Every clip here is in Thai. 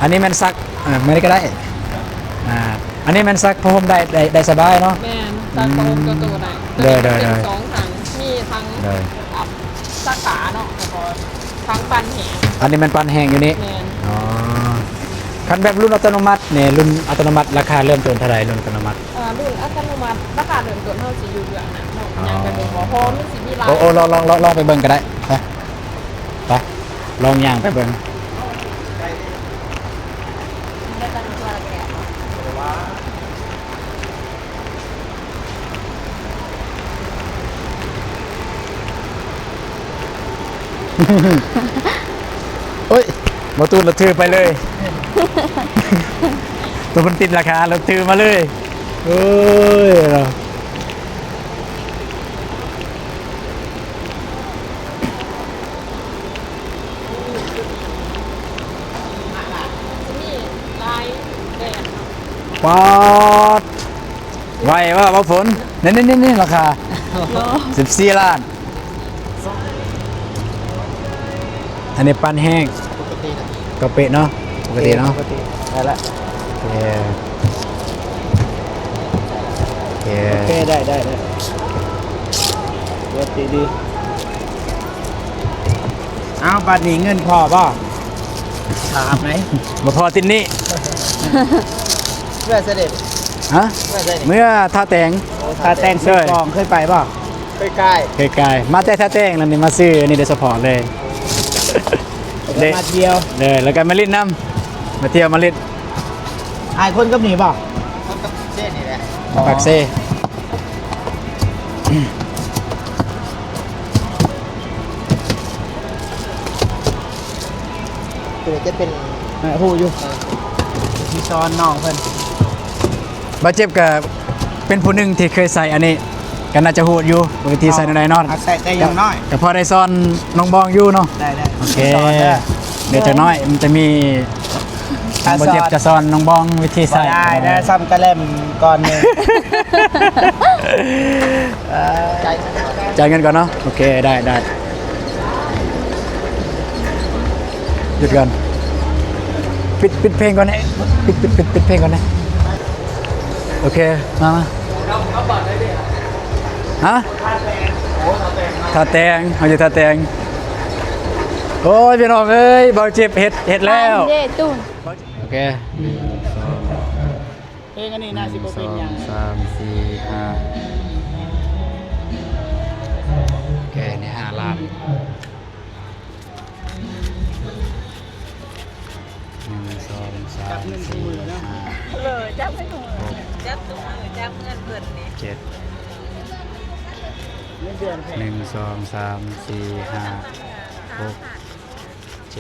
อันนี้มันซักไม่ได้ก็ได้อันนี้มันซักพรมได้สบายเนาะแม่นซักพรมก็ตัวไหนเป็นสองถังมีทั้งซักขาเนาะแล้วก็ทั้งปั่นแห้งอันนี้มันปั่นแห้งอยู่นี่แม่นอ๋อคันแบบรุ่นอัตโนมัติเนี่ยรุ่นอัตโนมัติราคาเริ่มต้นเท่าไหร่รุ่นอัตโนมัติรุ่นอัตโนมัติราคาเริ่มต้นเท่าสิอยู่เดือนนะยังไปเบิ่งบ่พอมันสิมีหลายโอ้ลองไปเบิ่งก็ได้ไปลองย่างไปเบิ่งโอ้ยมาตูนเราถือไปเลยตัวมันติดราคาเราถือมาเลยโอ้ยเราปอดไวว่าฝนนี่ราคา14 ล้านอันนี้ปั้นแห้งปกตินะกระเปะเนาะปกติเนาะได้ละโอเคได้ปกติดีเอาบัตรนี้เงินพอป่ะถามไหมมาพอตินนี่เมื่อเสด็จฮะเมื่อท่าแตงซื้อกองเคยไปป่ะเคยใกล้มาแต่ท่าแตงแล้วนี่มาซื้อนี่เดสปอร์ตเลยมาเที่ยวเลยแล้วกันมาลิ้นน้ำมาเที่ยวมาลิ้นไอ้คนกับหนีป่ะคนกับเซ่นี่แหละปักเซ่ตัวจะเป็นหูอยู่ที่ซ้อนน้องเพิ่นบาดเจ็บกับเป็นผู้หนึ่งที่เคยใส่อันนี้กันน่าจะหูอยู่ปกติใส่ในนอนใส่ได้ยังน้อยแต่พอได้ซ้อนน้องบองอยู่เนาะได้โอเคเดี๋ยวจะน้อยมันจะมีบาดเจ็บจะซ้อนน้องบองวิธีใส่ได้ซ้ำกระเล่มก่อนนึงจ่ายเงินก่อนเนาะโอเคได้หยุดก่อนปิดเพลงก่อนนะปิดเพลงก่อนนะโอเคมาฮะท่าแตงเอาอยู่ท่าแตงโอ้ยพี่น้องเอ้ยเบาเจ็บเห็ดแล้วโอเคเพลงอันนี้น่าสิบเป็นอย่าง3 4 5โอเคนี่5 ล้านจับเงินมือเนาะเลยจับให้หนูจับตัวจับเงินเพิ่นนี่7 1 2 3 4 5 6 7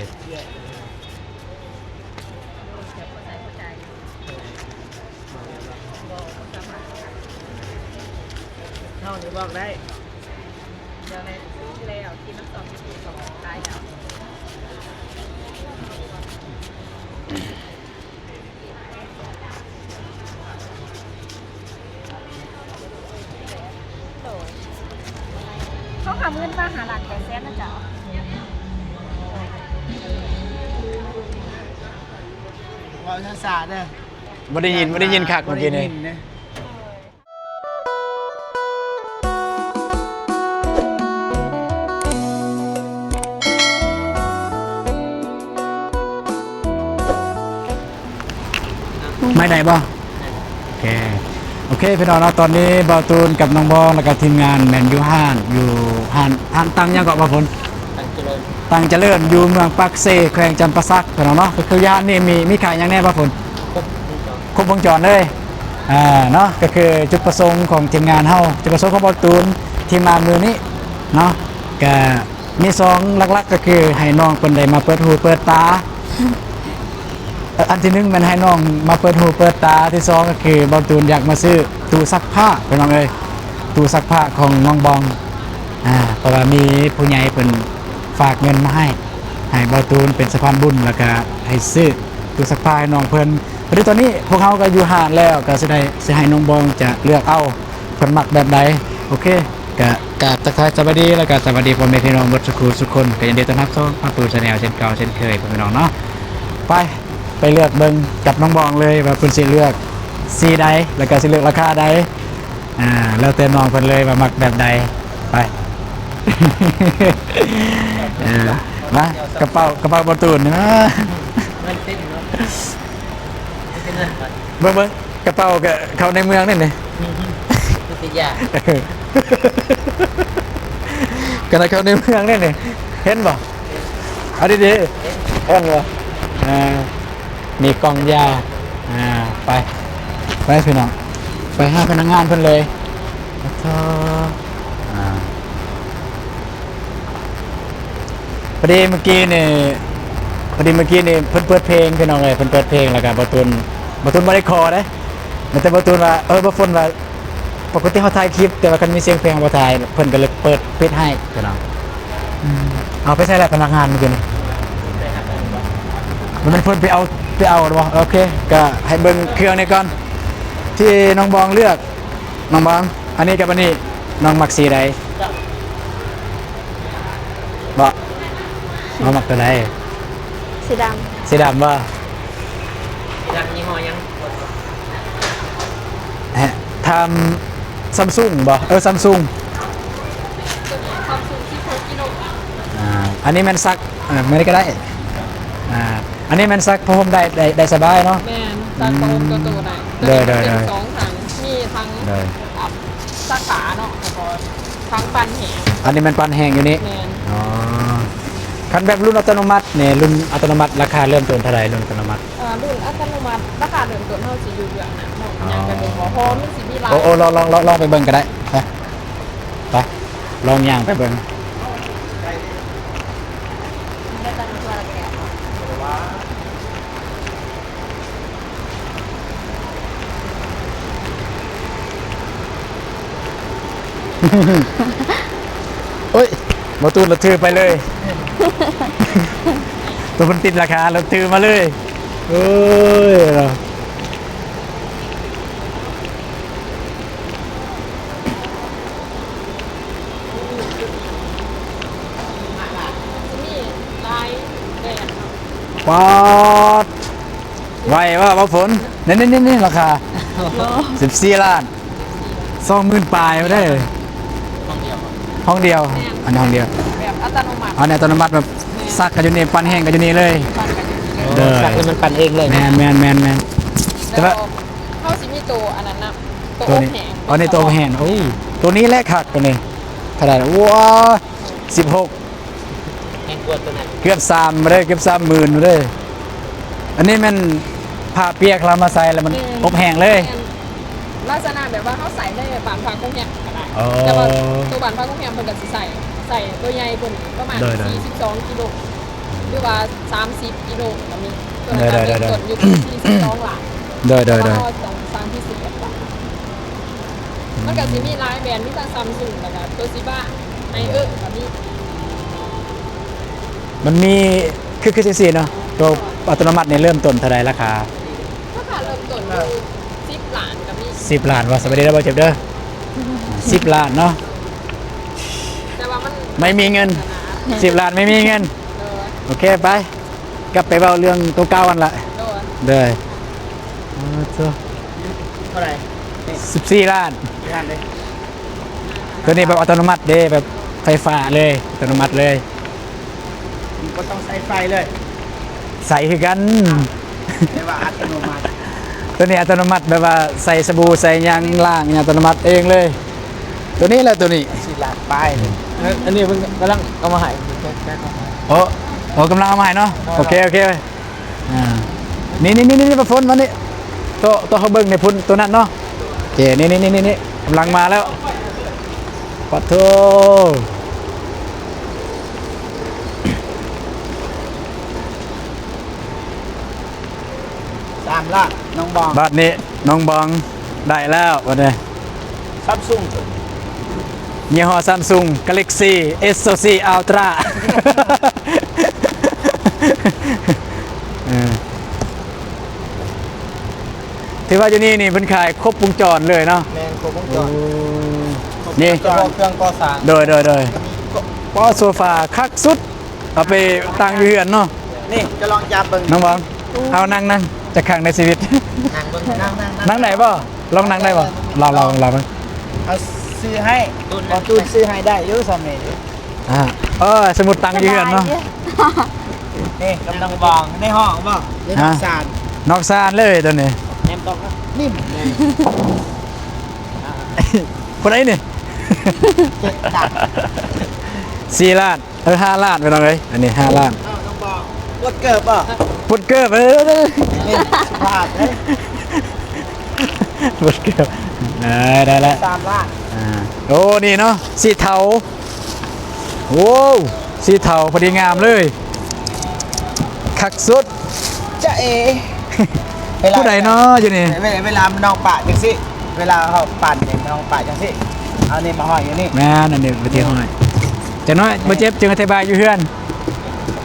เท่านี้บอกได้เดี๋ยวในที่แล้วที่น้ำ2ที่2ได้แล้วเขาทำเงินมาหาหลัก800,000นะจ๊ะว่าภาษาเด้อไม่ได้ยินคักเมื่อกี้นี่ไม่ได้บ่โอเคพี่น้องเนาะตอนนี้บ่าวตูนกับน้องบองแล้วก็ทีมงานแมนยูห้านตั้งยังเกาะบ่าวพลตั้งเจริญอยู่เมืองปักเซแขวงจำปาสักพี่น้องเนาะก็คือย่านนี่มีขายยังแน่บ่าวพลครบวงจรเลยเนาะก็คือจุดประสงค์ของทีมงานเฮาจุดประสงค์ของบ่าวตูนทีมงานมือนี้เนาะก็มี2หลักๆก็คือให้น้องเพิ่นได้มาเปิดหูเปิดตาอันที่1มันให้น้องมาเปิดหูเปิดตาที่2ก็คือบอลตูนอยากมาซื้อตู้ซักผ้าไปน้องเลยตู้ซักผ้าของน้องบองเพราะว่ามีผู้ใหญ่เพิ่นฝากเงินมาให้บอลตูนเป็นสะพานบุญแล้วก็ให้ซื้อตู้ซักผ้าให้น้องเพิ่นหรือตอนนี้พวกเขาก็อยู่ห่างแล้วก็สิให้น้องบองจะเลือกเอาเพิ่นมักแบบใดโอเคก็ทักทายสวัสดีแล้วก็สวัสดีพ่อแม่พี่น้องเบิดทุกคนก็ยินดีต้อนรับเข้ามาสู่ชาแนลเช่นเก่าเช่นเคยพี่น้องเนาะไป ไปเลือกเบิ่งกับน้องบองเลยว่าเพิ่นสิเลือกสีใดแล้วก็สิเลือกราคาใดแล้วแต่น้องเพิ่นเลยว่ามักแบบใดไป มากระเป๋าบอตูนนะ มันติดเนาะเป็นนั่นไป เบิ่งกระเป๋ากับเขาในเมืองนี่นี่ ติดยา กันเขาในเมืองนี่นี่เห็นบ่เอาดีๆเห็นบ่มีกล่องยาไปพี่น้องไปหาพนักงานเพิ่นเลยพอดีเมื่อกี้นี่เพิ่นเปิดเพลงพี่น้องเลยเพิ่นเปิดเพลงแล้วก็บอตูนบ่ได้คอเด้มันแต่บอตูนว่าบ่ฝนว่าปกติเขาถ่ายคลิปแต่ว่าคันมีเสียงเพลงบ่ถ่ายเพิ่นก็เลยเปิดปิดให้พี่น้องเอาไปใช้แหละพนักงานเมื่อกี้นี่มันเพิ่นไปเอาบ่โอเคก็ให้เบิ่งเครื่องนี้ก่อนที่น้องบองเลือกน้องบองอันนี้กับอันนี้น้องมักสีใดบ่น้องมักตัวใด สีด สีดำว่า ดำยี่ห้อยัง ทำซัมซุงบ่ซัมซุง ำความสูงที่6กิโล อันนี้มันซักไม่ได้ก็ได้อันนี้มันซักพรมได้สบายเนาะ แม่นตาโตมตัวโตได้ เด้อ เป็น ๆ สองถังมีทั้ง เลย อับสาขาเนาะแล้วก็ทั้งปันแหง อันนี้มันปันแห้งอยู่นี่ แม่น อ๋อคันแบบรุ่นอัตโนมัติเนี่ยรุ่นอัตโนมัติราคาเริ่มต้นเท่าไหร่รุ่นอัตโนมัติ รุ่นอัตโนมัติราคาเริ่มต้นเท่าสิอยู่เดือนน่ะเนาะยังกันเป็นพอมันสิมีหลาย โอ้ลองไปเบิ่งก็ได้ไปลองย่างไปเบิ่ง ได้ตั้งตัวละแก่เนาะ โอ้ยมาตูนเราถือไปเลย ตัวมันติดราคาเราถือมาเลยโอ้ยเรา มีลายแดงเนาะ ปอดไหวว่าฝนนี่ราคา14 ล้าน20,000ปลายมาได้ ห้องเดียว อันนี้ห้องเดียว แบบอัตโนมัติ อันนี้อัตโนมัติแบบซักกันอยู่นี่ปั้นแห้งกันอยู่นี่เลย ปันกันอยู่นี่ เด้อ สักให้มันปั่นเองเลย แมนแต่ แล้ว ว่า เข้าสิมีตัวอันนั้นนะตัว ตัว อบ นี้ แหง อันนี้ตัวแห้งโอ้ยตัวนี้แหละคักตัวนี้เท่าไหร่ว้า16 แห้งกวนตัวนั้น เกือบ3มาเลยเกือบ30,000มาเลยอันนี้มันผ้าเปียกเรามาใส่แล้วมันอบแห้งเลย ลักษณะแบบว่าเขาใส่ได้บานพักกุ้งแหงก็ได้ อ๋อ แต่ว่าตัวบานพักกุ้งแหงเพิ่นก็สิใส่ตัวใหญ่กว่านี้ประมาณ ได้ 42กิโลหรือว่า30กิโลก็มีตัว ได้ นั้น ได้ เป็น ได้ ส่วนอยู่ที่42หลัง เด้อ เพราะว่าเราต้องสร้างที่11หลังมันก็สิมีหลายแบรนด์มีทั้ง Samsung แล้วก็ตัวซิบ้าไอก็มี มันมีคือจังซี่เนาะตัวอัตโนมัติเนี่ยเริ่มต้นเท่าไหร่ราคา ราคาเริ่มต้นอยู่10ล้านก็มี 10 ล้านว่าสวัสดีนะบ่เจ็บเด้อ10 ล้านเนาะ แต่ว่ามัน ไม่มีเงิน 10 ล้านไม่มีเงิน โดย โอเคไปกลับไปเบาเรื่องตัวเก่ากันละ โดย เด้อ เท่าไหร่ 14 ล้าน งานเลย ตัวนี้แบบอัตโนมัติเด้แบบไฟฟ้าเลยอัตโนมัติเลย ก็ต้องใช้ไฟเลย ใส่คือกัน แต่ว่าอัตโนมัติ ตัวนี้อัตโนมัติแบบว่าใส่สบู่ใส่ยางล่างอัตโนมัติเองเลย ตัวนี้แหละตัวนี้ สิหลักป้ายเลยอันนี้เพิ่งกำลังเอามาให้แค่ๆ โอ้กำลังเอามาให้เนาะโอเคนี่ประฟนมานี่ตัวเขาเบิ้งในพุ่นตัวนั้นเนาะโอเคนี่กำลังมาแล้วปัดโท 3 ล้านน้องบอง บัดนี้น้องบองได้แล้ววันนี้ ซัมซุง ยี่ห้อ Samsung Galaxy S24 Ultra ที่ว่าอยู่นี่เพิ่นขายครบวงจรเลยเนาะ แมนโครบวงจร นี่ เครื่องก่อสร้าง โดยป้อโซฟาคักสุดเอาไปตั้งอยู่เฮือนเนาะ นี่จะลองจับเบิ่ง น้องบอง เอานั่งจะขังในชีวิต นั่งเบิ่งนั่ง นั่งไหนบ่ลองนั่งได้บ่เรามั้ง เอาซื้อให้พอตูนซื้อให้ได้อยุ่สมัยนี้ สมุดตังค์ยืนเนาะ นี่กำลังวางในห้องบ่ในห้องสาร นอกซานเลยตัวนี้ แนมต้องนิ่มเลย คนไหนนี่ เจ็ดดัก 4 ล้าน5 ล้านไปน้องเอ้ยอันนี้5 ล้าน ต้องบอกกดเกิบป่ะ พุดเกิบนี่พลาดเลย พุดเกิบได้แล้ว 3 ล้าน โอ้นี่เนาะสีเทาโอ้สีเทาพอดีงามเลยคักสุด จะเอ ผู้ใดเนาะอยู่นี่ เวลามันน้องป่าจังสิเวลาเขาปั่นเนี่ยน้องป่าจังสิเอานี่มาห้อยอยู่นี่ แม่นั่นนี่ไปเที่ยวหน่อยจะน้อยบ่เจ็บจึงอธิบายอยู่เพื่อน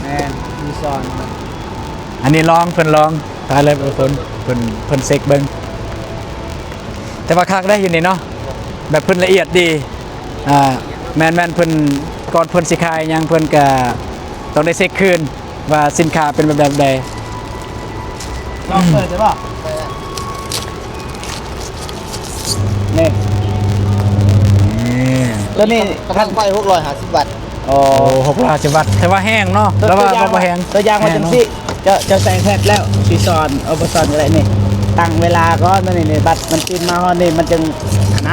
แม่มีซอน อันนี้ลองเพิ่นลองตายเลยเพิ่นเซ็กเบิ่งแต่ว่าคักได้อยู่นี่เนาะแบบเพิ่นละเอียดดีแม่นเพิ่นก่อนเพิ่นสิขายหยังเพิ่นก็ต้องได้เซ็กคืนว่าสินค้าเป็นแบบใด ลองเปิดใช่ป่ะนี่แล้วนี่ท่านไฟ650 บาทโอ้ โอ้650 บาทแต่ว่าแห้งเนาะแล้วว่าบ่แห้ง ตัวยางมาจังสิจะใส่แพทแล้วซีซอนเอาไปซอนอะไรนี่ตั้งเวลาก็นี่บัตรมันติดมาฮอนี่มันจึง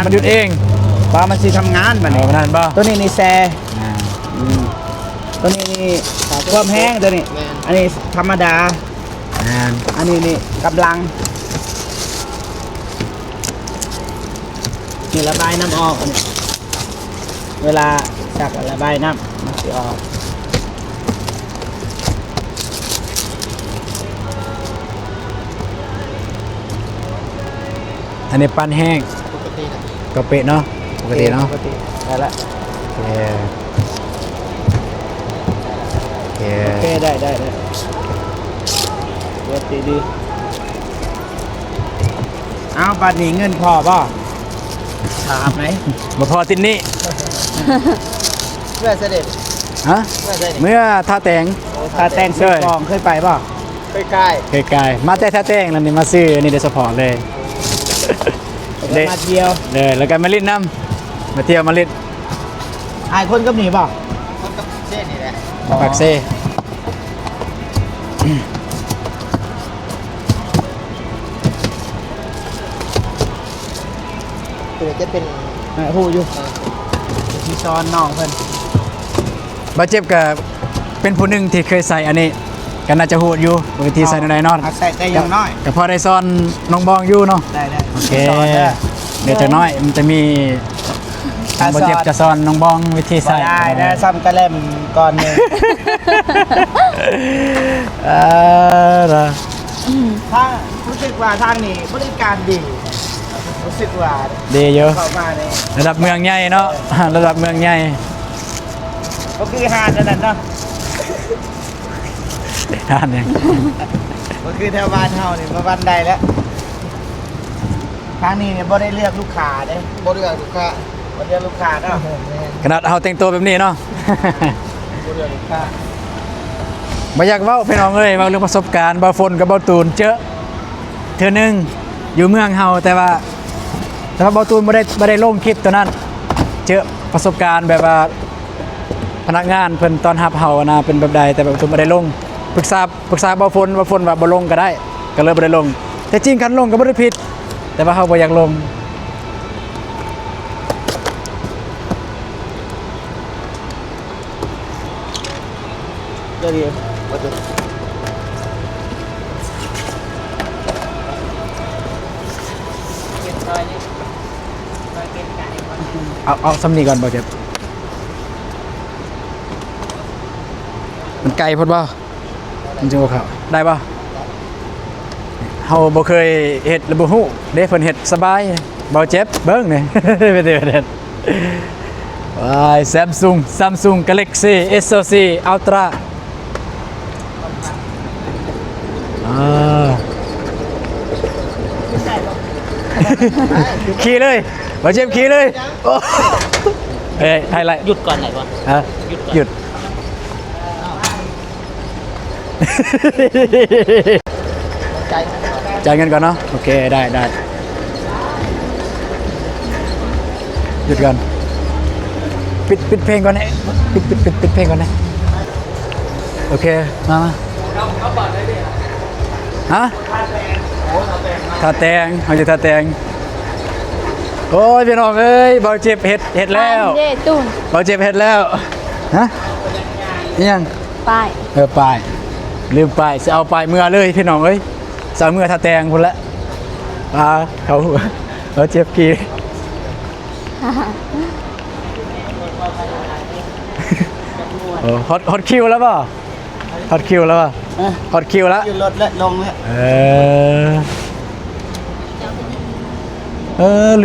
มันหยุดเอง ว่ามันสิทำงานมัน เอานั่นบ่ ตัวนี้นี่แซตัวนี้นี่ความแห้งตัวนี้อันนี้ธรรมดาอันนี้นี่กำลังนี่ระบายน้ำออกอันนี้เวลาจักระบายน้ำมันจะออก อันนี้ปั้นแห้ง ปกตินะ กะเปะเนาะปกติเนาะ ปกติได้ละ โอเคโอเค โอเคได้ปกติดีเอาบัตรนี้เงินพอป่ะถามไหม บ่พอติดนี้ เพื่อเสด็จ ฮะ เพื่อเสด็จ เมื่อท่าแตง ตาแตงซื้อกองเคยไปป่ะเคยใกล้ ไกลๆมาแต่ท่าแตงนั่นนี่มาซื้ออันนี้ได้สปอร์ตเลย มาเที่ยว เลยแล้วก็มาเล่นน้ำมาเที่ยวมาเล่น ไอ้คนกับหนีป่ะคนกับเช่นนี่แหละ ปากเซ่ คือจะเป็นหูอยู่ที่ซ้อนน้องเพิ่น บาดเจ็บกับเป็นผู้หนึ่งที่เคยใส่อันนี้ก็น่าจะหูดอยู่ปกติใส่ในนอน ใส่แต่ยังน้อย ก็พอได้ซ้อนน้องบองอยู่เนาะ ได้ โอเคเดี๋ยวจะน้อยมันจะมีบาดเจ็บจะซ้อนน้องบองวิธีใส่ ได้นะซ้ำกระเล่มก่อนหนึ่ง ล่ะ ถ้ารู้สึกว่าทางนี้บริการดีรู้สึกว่า ดีเยอะ เข้ามาเนี่ย ระดับเมืองใหญ่เนาะ ระดับเมืองใหญ่ ก็คือหาดนั่นเนาะ ท่านเนี่ย ก็คือแถวบ้านเฮานี่มาวันใดแล้วทางนี้เนี่ยบ่ได้เลือกลูกค้าเด้บ่เลือกลูกค้าบ่เลือกลูกค้าเนาะ ขนาดเอาแต่งตัวแบบนี้เนาะ บ่เลือกลูกค้า บ่อยากเว้าพี่น้องเอ้ยเว้าเรื่องประสบการณ์บ่ฝนกับบ่ตูนเจอเทื่อหนึงอยู่เมืองเฮาแต่ว่าบ่ตูนบ่ได้ลงคลิปตัวนั้น เจอประสบการณ์แบบว่าพนักงานเพิ่นตอนรับเฮานะเป็นแบบใดแต่บ่ตูนบ่ได้ลงปรึกษาบ่ฝนว่าบ่ลงก็ได้ก็เลยบ่ได้ลง แต่จริงคันลงก็บ่ได้ผิด แต่ว่าเฮาบ่อยากลง เดี๋ยวบ่ถูก เอาซ้ำนี่ก่อนบ่เจ็บมันไกลพุ่นบ่มันจะบ่เข้าได้บ่เฮาบ่เคยเฮ็ดแล้วบ่ฮู้เด้เพิ่นเฮ็ดสบายบ่เจ็บเบิ่งนี่ ไปเด้อว้าย Samsung Galaxy S24 Ultra ขี่เลยบ่เจ็บขี่เลยโอ้เอ้ยไฮไลท์ หยุดก่อนไหนวะ ฮะหยุด จ่ายเงินก่อนเนาะโอเคได้หยุดก่อนปิดเพลงก่อนนะปิดเพลงก่อนนะโอเคมาฮะทาแตงเขาจะทาแตงโอ้ยพี่น้องเอ้ยเบาเจ็บเห็ดแล้วเย่ตุ้น เบาเจ็บเห็ดแล้วฮะนี่ยัง ป้าย ป้ายลืมป้ายจะเอาป้ายเมื่อเลยพี่น้องเอ้ยสาวเมื่อทาแตงคนละเขาเบาเจ็บกี่โอ้ฮอตคิวแล้วป่ะฮอตคิวแล้วป่ะฮอตคิวแล้วอยู่รถและลงแล้ว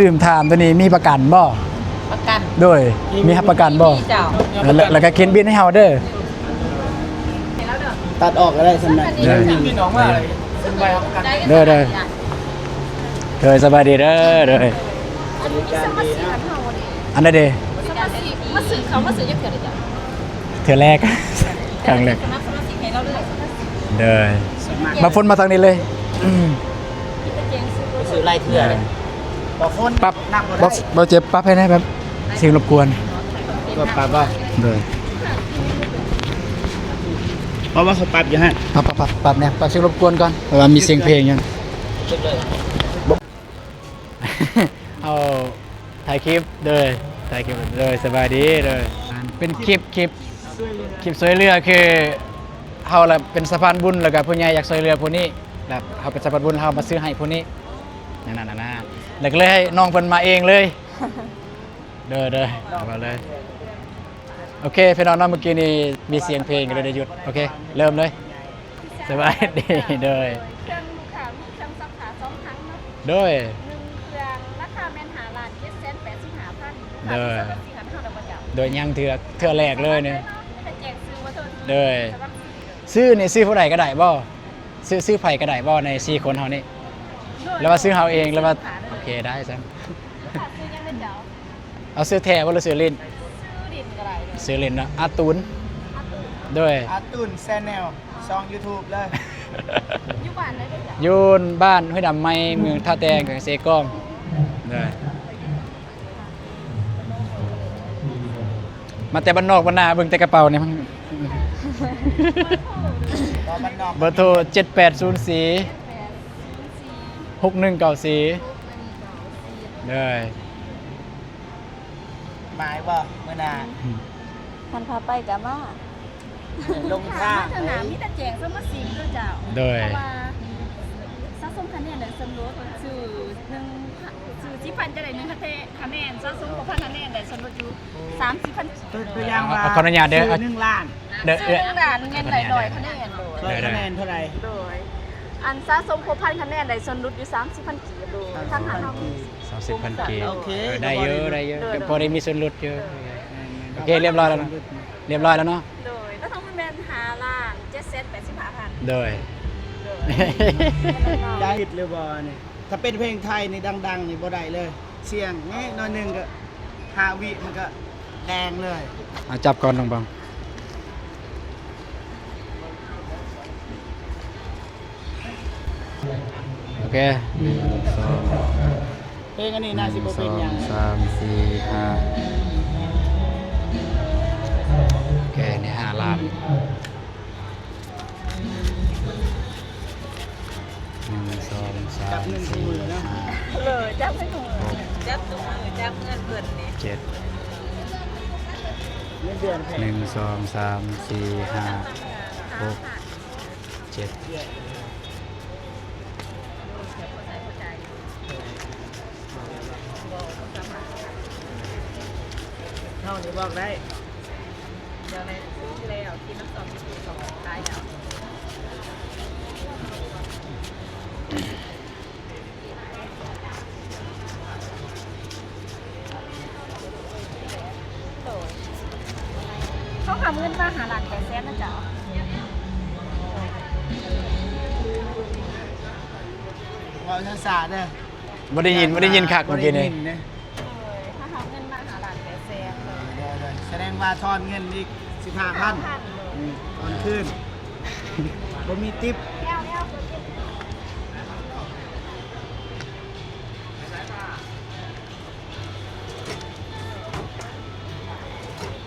ลืมถามตัวนี้มีประกันบ่ประกันด้วยมีประกันบ่แล้วก็เขียนบินให้เฮาเด้อตัดออกก็ได้สำหรับพี่น้องว่าอะไรสบายประกันเด้อสบายดีเด้ออันนั้นเด้มาสื่อเขามาสื่อยังเกิดอะไรจ้ะเถื่อแรกครั้งแรกเด้อมาฝนมาทางนี้เลยสื่อไรเถื่อบอกฝน ปั๊บเราเจ็บปั๊บให้ได้แบบเสียงรบกวนก็ปั๊บว่าเด้อเพราะว่าเขาปั๊บอยู่ฮะปั๊บเนี่ยปั๊บเสียงรบกวนก่อนเพราะว่ามีเสียงเพลงยังเอาถ่ายคลิปเด้อถ่ายคลิปเด้อสบายดีเด้อเป็นคลิปสวยเรือคือเฮาละเป็นสะพานบุญแล้วก็ผู้ใหญ่อยากสวยเรือผู้นี้แล้วเฮาเป็นสะพานบุญเฮามาซื้อให้ผู้นี้นั่นแล้วก็เลยให้น้องเพิ่นมาเองเลยเด้อมาเลยโอเคพี่น้องเมื่อกี้นี่มีเสียงเพลงก็เลยได้หยุดโอเคเริ่มเลยสบายดีเด้อเครื่องลูกค้ามีเครื่องซักผ้า2ครั้งเนาะเด้อ1เครื่องราคาแม่น5ล้าน785,000เด้อโดยยังเถื่อแรกเลยเนี่ยเด้อซื้อนี่ซื้อผู้ใดก็ได้บ่ซื้อไผก็ได้บ่ใน4คนเฮานี่แล้วว่าซื้อเฮาเองแล้วว่าโอเคได้ซั่นเอาซื้อแท้บ่หรือซื้อลิ้นซื้อลิ้นเนาะอาตูนด้วยอาตูนแชนแนลช่อง YouTube เลยอยู่บ้านเลยเด้ออยู่บ้านห้วยดำไม้เมืองท่าแตงกับเซกองเด้อมาแต่บ้านนอกบ้านนาเบิ่งแต่กระเป๋าเนี่ยมันเบอร์โทร7804 6194เลยหมายบ่เมื่อนาท่านพาไปกะมาลงท่าสนามมีแต่แจงสมาชิกด้วยเจ้าโดยว่าสะสมคะแนนได้สำรวจชื่อที่พันจะได้1คะแนนสะสม6,000คะแนนได้สำรวจอยู่30,000ตัวอย่างว่าขออนุญาตเด้อ1ล้านเด้อ1ล้านเงินได้100คะแนนโดยคะแนนเท่าไหร่โดยอันสะสม6,000คะแนนได้สำรวจอยู่30,000กีบโดยทั้งหาเฮา30,000กีบได้เยอะพอได้มีส่วนลดเยอะโอเคเรียบร้อยแล้วเนาะโดยแล้วทั้งแม่น5ล้าน785,000โดยได้ผิดหรือบ่นี่ถ้าเป็นเพลงไทยนี่ดังๆนี่บ่ได้เลยเสียงแง่น้อยนึงก็5วิมันก็แดงเลยจับก่อนน้องบังโอเคเพลงอันนี้น่าสิบ่เป็นหยัง3 4 5โอเคนี่5ล้านจับเงินถุงมือนะเลยจับไม่ถุงมือจับถุงมือจับเงินเพิ่นนี่7 เงินเดือนแพง1 2 3 4 5 6 7เท่านี้บอกได้เดี๋ยวในซื้อแล้วกินน้ำ2กิน2ตายแล้วเขาทำเงินมาหาหลัก800,000นะจ๊ะว่าช้าๆเด้อบ่ได้ยินคักเมื่อกี้นี่ถ้าทำเงินมาหาหลัก800,000แสดงว่าทอนเงินอีก15,000ตอนคืนบ่มีติ๊บ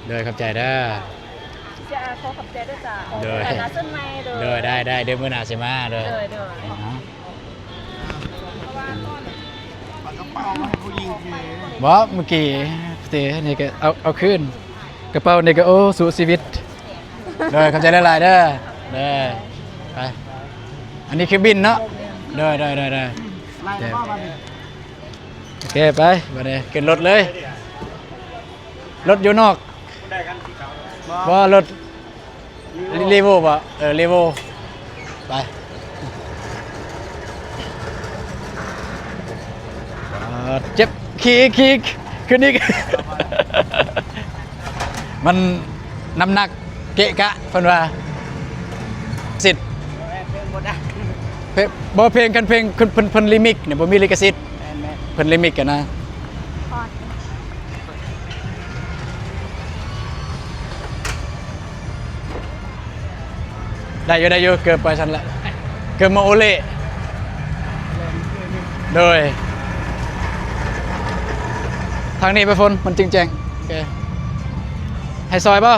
เลยเข้าใจเด้อ จะขอขอบใจด้วยจ้ะ เด้อ แต่ละต้นไม้เด้อ เลยได้เดี๋ยวมื้อหน้าสิมาเด้อ เด้อเด้อ เนาะ เพราะว่าก้อน ปากกระเป๋ามาให้ผู้หญิงที บ่เมื่อกี้เตนี่ก็เอาคืนกระเป๋านี่ก็โอ้สู้ชีวิตเลยเข้าใจหลายๆเด้อเด้อไปอันนี้คือบินเนาะเด้อ ไล่แล้วก็มาดิ โอเคไปบัดนี้ขึ้นรถเลยรถอยู่นอก ได้กันสีขาว ว่ารถรีโวป่ะรีโวไปเจ็บขี้ขึ้นอีก มันน้ำหนักเกะกะเพิ่นว่าสิทธิ์ เป็นหมดอ่ะ บ่เพลงกันเพลงเพิ่นลิมิกเนี่ยบ่มีลิขสิทธิ์เพิ่นลิมิกกันนะ พอด ได้อยู่เกือบไปฉันละเกือบมาโอเล่โดยทางนี้ไปฝนมันจริงแจงโอเคให้ซอยป่ะ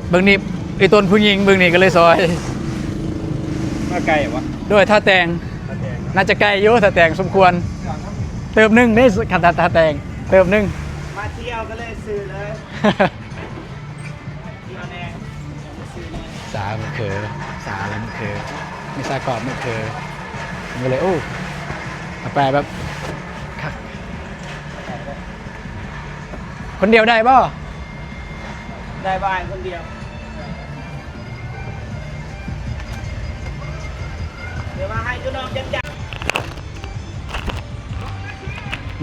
เบิ่งนี่ไอต้นผู้หญิงเบิ่งนี่ก็เลยซอย มาไกลวะ ด้วยท่าแต่งน่าจะไกลอยู่ท่าแต่งสมควรเติมหนึ่งนี่ขันท่าแต่งเติมหนึ่ง มาเที่ยวก็เลยซื้อเลยเที่ยวแน่ซื้อแน่ สามันเขอสาแล้วมันเขอไม่สากรอบมันเขอมันก็เลยโอ้เอาไปแบบคักคนเดียวได้ป่ะ ได้บ้านคนเดียวเดี๋ยวมาให้จุน้องจัง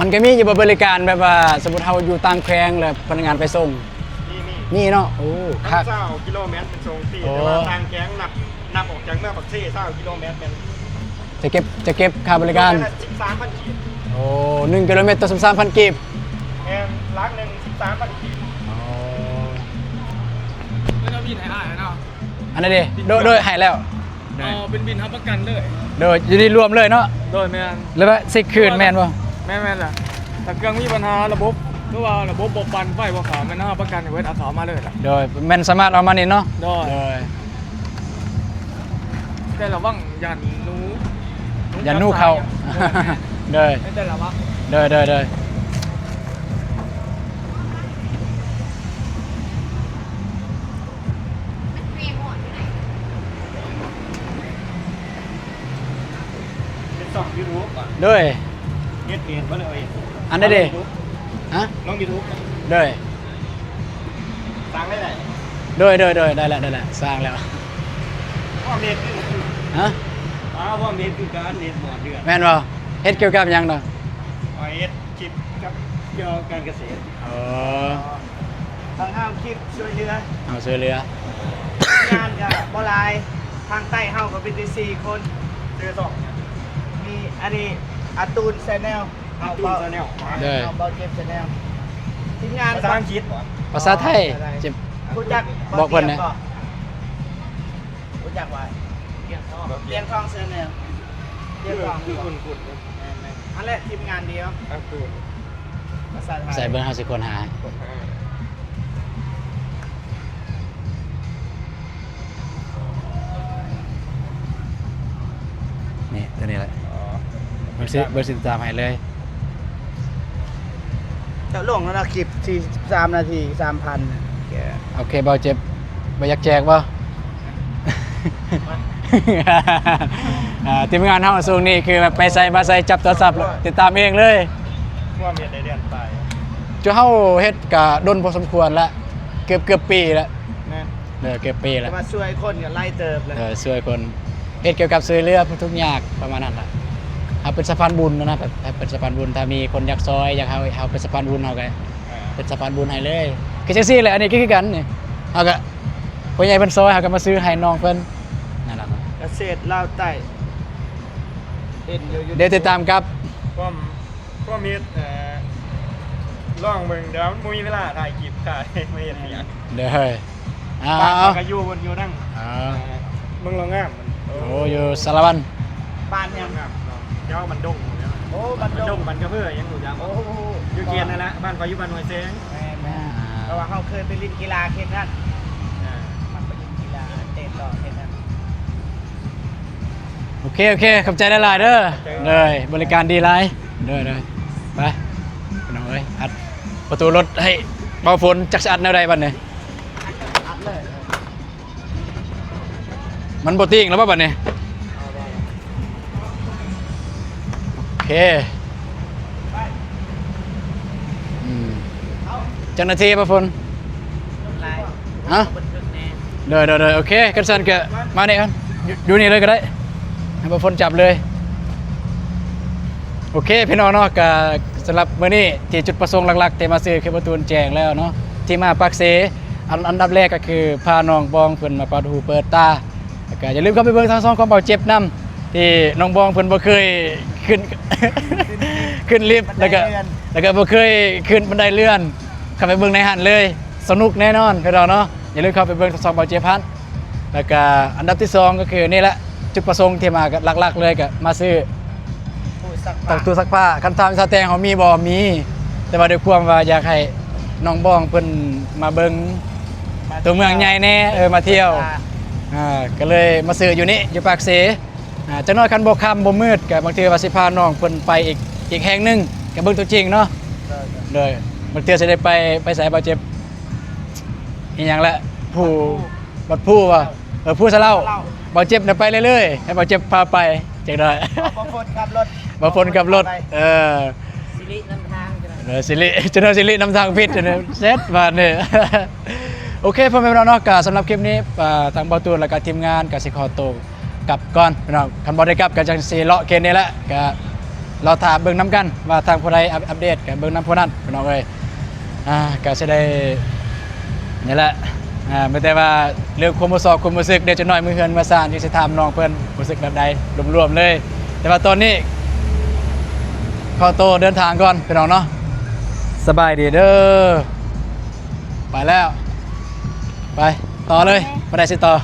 มันก็มีอยู่บริการแบบว่าสมมติเราอยู่ต่างแขวงแล้วพนักงานไปส่ง นี่ นี่เนาะโอ้ ทั้ คั ง ก เศร้ากิโลเมตรเป็นทรงที่ โอ้ แต่ว่าทางแก๊งนับออกจากเมืองปักซี่เศร้ากิโลเมตรเป็น จะเก็บค่าบริการ 13,000 กีบ โอ้1 กิโลเมตรต่อ13,000กีบ แอนลักหนึ่ง13,000 กีบ ไม่ต้องบินให้อ้ายเนาะ อันนั้นดิโดยให้แล้ว อ๋อเป็นบินทับประกันเลย โดยอยู่ดีรวมเลยเนาะ โดยแมน แล้วว่าสิคืนแม่นบ่ แม่นล่ะถ้าเครื่องมีปัญหาระบบหรือว่าระบบบบปันไฟบ่ขาวแม่นทับประกันเวทเอาเขามาเลยล่ะ โดยแม่นสามารถเอามานี่เนาะ โดย โดย แต่ระวังยันหนู อย่านู่เขา โดย ไม่แต่ระวัง โดย เป็นสองยูทูบอ่ะ โดย เน็ตเรียนก็เลย อันนั้นดิฮะ ลองยูทูบ โดย สร้างได้ไหน โดยได้แล้วสร้างแล้ว ว่าเน็ต ฮะ ว่าเน็ตคือการเน็ตหมดเดือน แม่นบ่เฮ็ดเกี่ยวกับหยังเนาะ ไอเอสคิดกับเกี่ยวกับการเกษตร อ๋อ ทางห้ามคลิปช่วยเหลือ เอาช่วยเหลือง านกับบอลายทางใต้เฮาก็เป็น4 คน เจอสอง มีอันนี้อาตูนแชนแนล เอาตูนชาแนล โดย เอาเบาเก็บแชนแนลทีมงาน ภาษาอังกฤษ ภาษาไทยจิบ รู้จัก บอกเพิ่นนะ รู้จักว่าเรียงทองแชนแนลเรียงทอง คือคุณ อันแรกทีมงานเดียว อังตูน ภาษาไทย ใส่เบอร์50คนหานี่ตัวนี้แหละเบอร์สิตามให้เลย จะลงแล้วนะคลิป43 นาที 3,000 โอเคเบาเจ็บเบาอยากแจกบ่ ทีมงานเฮาสูงนี่คือแบบไปใส่มาใส่จับโทรศัพท์ติดตามเองเลย ว่าเมียได้เดือนไป จะเฮาเฮ็ดกะดนพอสมควรละเกือบปีแล้ว แม่ เกือบปีแล้ว จะมาช่วยคนกับไล่เติบเลย ช่วยคนเฮ็ดเกี่ยวกับช่วยเหลือผู้ทุกข์ยากประมาณนั้นล่ะเอาเป็นสะพานบุญนะแบบเป็นสะพานบุญถ้ามีคนอยากซอยอยากเอาเป็นสะพานบุญเฮาก็เป็นสะพานบุญให้เลยคือจังซี่แหละอันนี้คือกันนี่เฮาก็พ่อใหญ่เพิ่นซอยเฮาก็มาซื้อให้น้องเพิ่นนั่นล่ะ เกษตรลาวใต้เด่นอยู่ เดี๋ยวติดตามครับ ก็มีล่องเมืองเดี๋ยวมันมีเวลาถ่ายคลิปถ่ายไม่เห็นอย่าง เด้อเอา บ้าน เอา ก็อยู่บนอยู่นั่ง เอา เมืองเรางามมัน โอ้อยู่สารวัน บ้าน ยั ยัง ง งามเจ้ามันดง โอ้บัน มัน ด ด ง งมันก็เพื่อยังอยู่ยัง โอ้ อยู่ อยู่เกียนนั่นแหละบ้านคอยอยู่บ้านหน่วยเซง แม่เพราะว่าเขาเคยไปเล่นกีฬาเขตนั้น อ่า มันไปเล่นกีฬาเตะต่อเขตนั้น โอเคขอบใจหลายๆเด้อเลยบริการดีหลายเด้อไปพี่น้องเอ้ยอัดประตูรถให้เบาฝนจักสะอัดแนวใดบัดนี้ อัดเลย มันบ่ติงแล้วบ่บัดนี้โอเคจังนาทีป่ะฝน ลาย ฮะ บันทึกแน่ เด้อโอเคกันสันก็มานี่กันอยู่นี่เลยก็ได้ให้บ่ฝนจับเลยโอเคพี่น้องเนาะก็สำหรับมื้อนี้ที่จุดประสงค์หลักๆที่มาซื้อคือประตูแจงแล้วเนาะที่มาปักเสอันดับแรกก็คือพาน้องบองเพิ่นมาเปิดหูเปิดตาแล้วก็อย่าลืมเข้าไปเบิ่งทางช่องของเบาเจ็บนํที่น้องบองเพิ่นบ่เคยขึ้น ขึ้นลิฟต์แล้วก็บ่เคยขึ้นบันไดเลื่อนเข้าไปเบิ่งในหันเลยสนุกแน่นอนพี่น้องเนาะอย่าลืมเข้าไปเบิ่งทางช่องเบาเจ็บพันแล้วก็อันดับที่สองก็คือนี่แหละจุดประสงค์ที่มาหลักๆเลยก็มาซื้อ ผู้สัก ตักตู้ซักผ้าคันทำสแตงเขามีบ่มี แต่ว่าด้วยความว่าอยากให้น้องบ้องเพิ่นมาเบิ่งตัวเมืองใหญ่แน่มาเที่ยวก็เลยมาซื้ออยู่นี่อยู่ปากเสจังน้อยคันบ่ค่ำบ่มืดก็บางทีว่าสิพาน้องเพิ่นไปอีกแห่งหนึงก็เบิ่งตัวจริงเนาะเลยบางเทื่อสิได้ไปไสบ่เจ็บอีหยังละผู้บัดผู้ว่าผู้ซะเล่าบ่เจ็บน่ะไปเรื่อยๆให้บ่เจ็บพาไปจังได๋ บางคนขับรถ บางคนขับรถสิรินำทางกัน สิริจะเนสิรินำทางพิษเนี่ยเซตมาเนี่ย โอเคพ่อแม่พี่น้องเนาะก็สำหรับคลิปนี้ทางเบาตูนและก็ทีมงานก็สิขอตัวกลับก่อนพี่น้องคันบ่ได้กลับก็จังสิเลาะเกณฑ์นี่แหละก็เราถามเบิ่งนํกันว่าทางผู้ใดอัปเดตก็เบิ่งนํผู้นั้นพี่น้องเอ้ยก็สิได้นี่แหละไม่แต่ว่าเรื่องความรู้สึกความรู้สึกเดี๋ยวจะน้อยมือเฮือนมาซ่านที่สิถามน้องเพิ่นรู้สึกแบบใดรวมๆเลย แต่ว่าตอนนี้ขอตัวเดินทางก่อนพี่น้องเนาะสบายดีเด้อไปแล้วไปต่อเลยไปได้สิต่อ